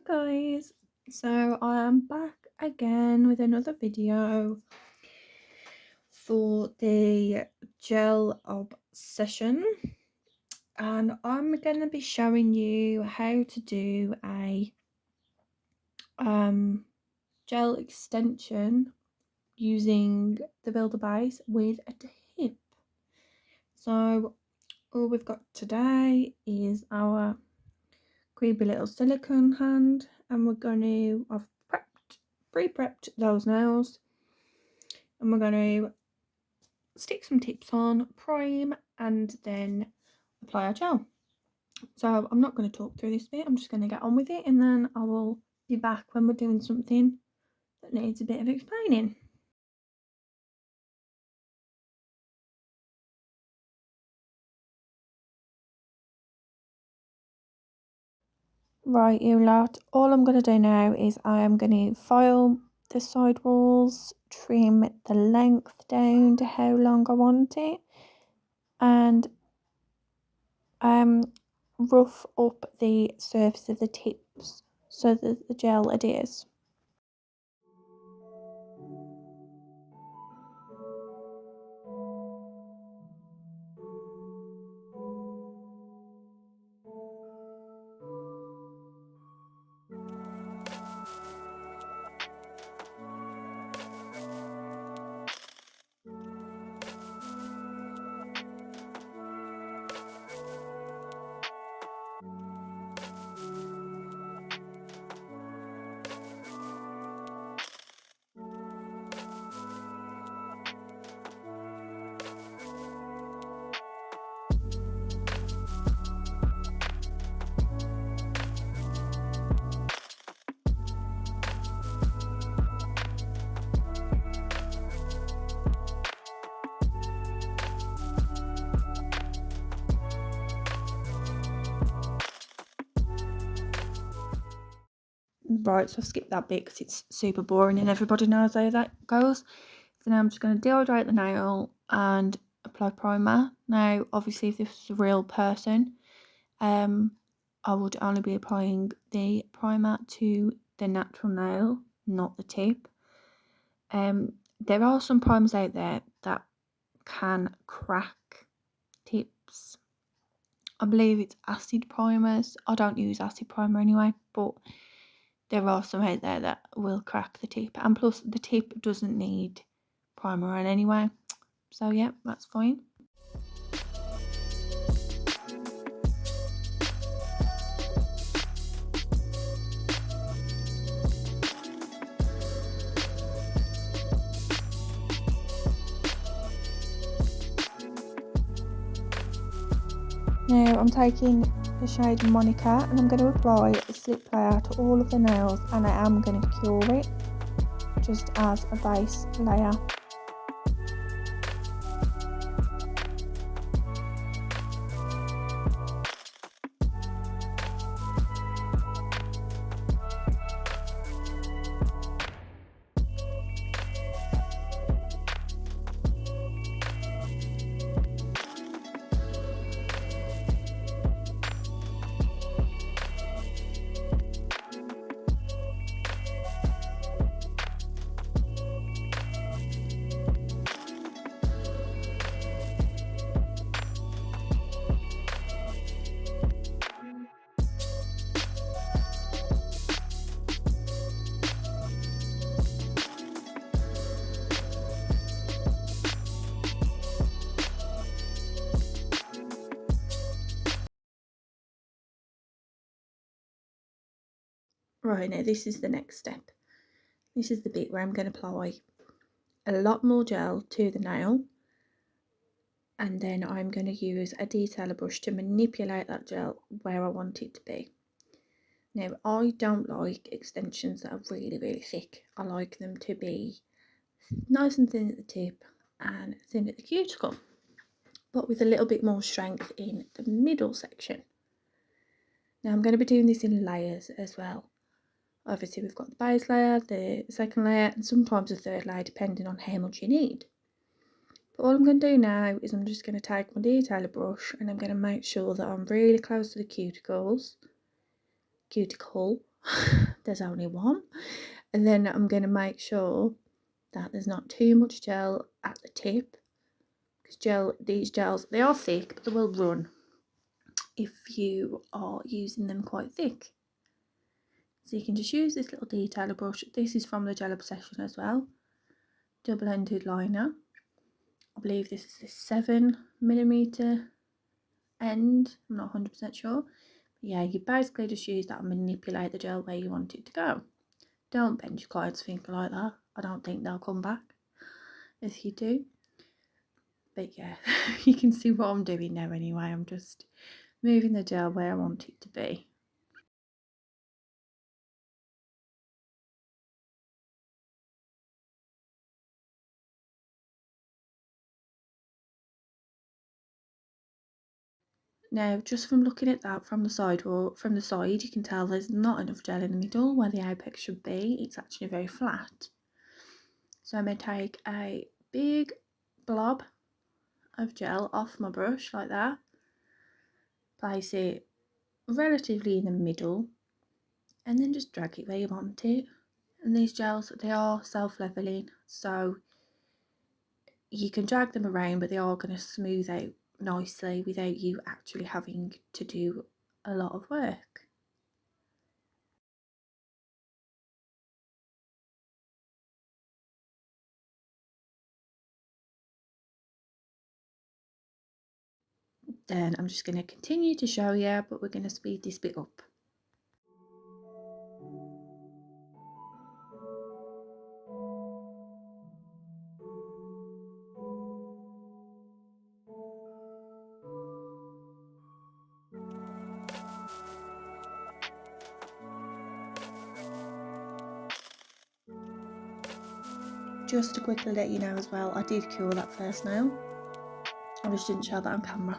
Guys, so I am back again with another video for the gel obsession, and I'm going to be showing you how to do a gel extension using the Builder Base with a tip. So all we've got today is our creepy little silicone hand, and we're going to, I've pre-prepped those nails, and we're going to stick some tips on, prime, and then apply our gel. So I'm not going to talk through this bit, I'm just going to get on with it, and then I will be back when we're doing something that needs a bit of explaining. Right, you lot, all I'm going to do now is I am going to file the side walls, trim the length down to how long I want it, and rough up the surface of the tips so that the gel adheres. Right, so I've skipped that bit because it's super boring and everybody knows how that goes. So now I'm just going to dehydrate the nail and apply primer. Now, obviously, if this was a real person, I would only be applying the primer to the natural nail, not the tip. There are some primers out there that can crack tips. I believe it's acid primers. I don't use acid primer anyway, but there are some out there that will crack the tip, and plus the tip doesn't need primer on anyway, so yeah, that's fine. Now I'm taking the shade Monica and I'm going to apply a slip layer to all of the nails, and I am going to cure it just as a base layer. Right, now this is the next step. This is the bit where I'm going to apply a lot more gel to the nail, and then I'm going to use a detailer brush to manipulate that gel where I want it to be. Now, I don't like extensions that are really thick. I like them to be nice and thin at the tip and thin at the cuticle, but with a little bit more strength in the middle section. Now I'm going to be doing this in layers as well. Obviously we've got the base layer, the second layer, and sometimes a third layer depending on how much you need. But all I'm going to do now is I'm just going to take my detailer brush and I'm going to make sure that I'm really close to the cuticle, there's only one. And then I'm going to make sure that there's not too much gel at the tip, because these gels, they are thick, but they will run if you are using them quite thick. So you can just use this little detailer brush. This is from the Gel Obsession as well. Double-ended liner. I believe this is the 7mm end. I'm not 100% sure. But yeah, you basically just use that and manipulate the gel where you want it to go. Don't bend your client's finger like that. I don't think they'll come back if you do. But yeah, you can see what I'm doing now anyway. I'm just moving the gel where I want it to be. Now, just from looking at that from the side, you can tell there's not enough gel in the middle where the apex should be. It's actually very flat. So I'm going to take a big blob of gel off my brush like that, place it relatively in the middle, and then just drag it where you want it. And these gels, they are self-leveling, so you can drag them around, but they are going to smooth out nicely without you actually having to do a lot of work. Then I'm just going to continue to show you, but we're going to speed this bit up. Just to quickly let you know as well, I did cure that first nail. I just didn't show that on camera.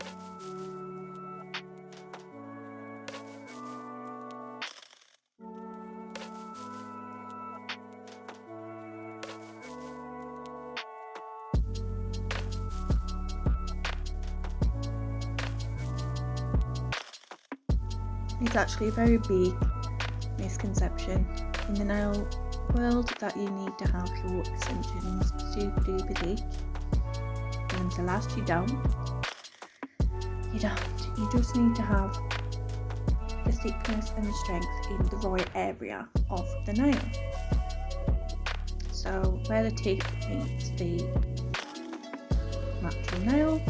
It's actually a very big misconception in the nail world that you need to have your extensions super duper thick for them to last. You don't. You just need to have the thickness and the strength in the right area of the nail. So where the tip meets the natural nail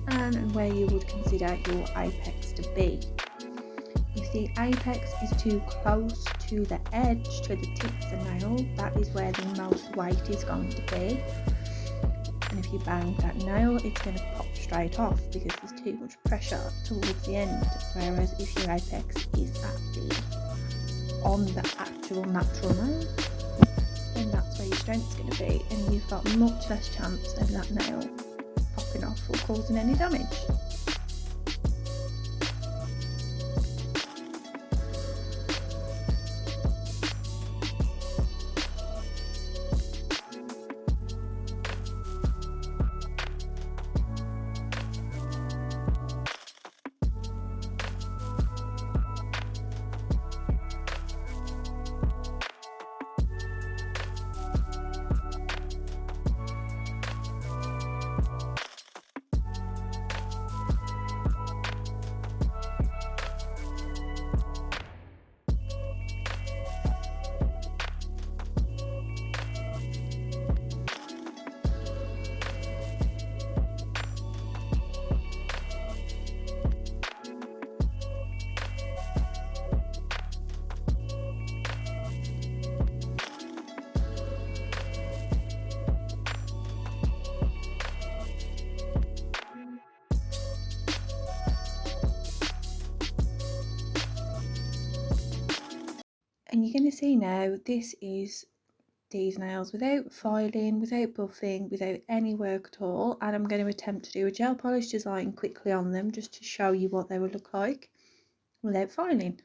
and where you would consider your apex to be. If the apex is too close to the edge, to the tip of the nail, that is where the most weight is going to be. And if you bang that nail, it's going to pop straight off because there's too much pressure towards the end. Whereas if your apex is on the actual natural nail, then that's where your strength's going to be, and you've got much less chance of that nail popping off or causing any damage. And you're going to see now, this is these nails without filing, without buffing, without any work at all. And I'm going to attempt to do a gel polish design quickly on them just to show you what they will look like without filing.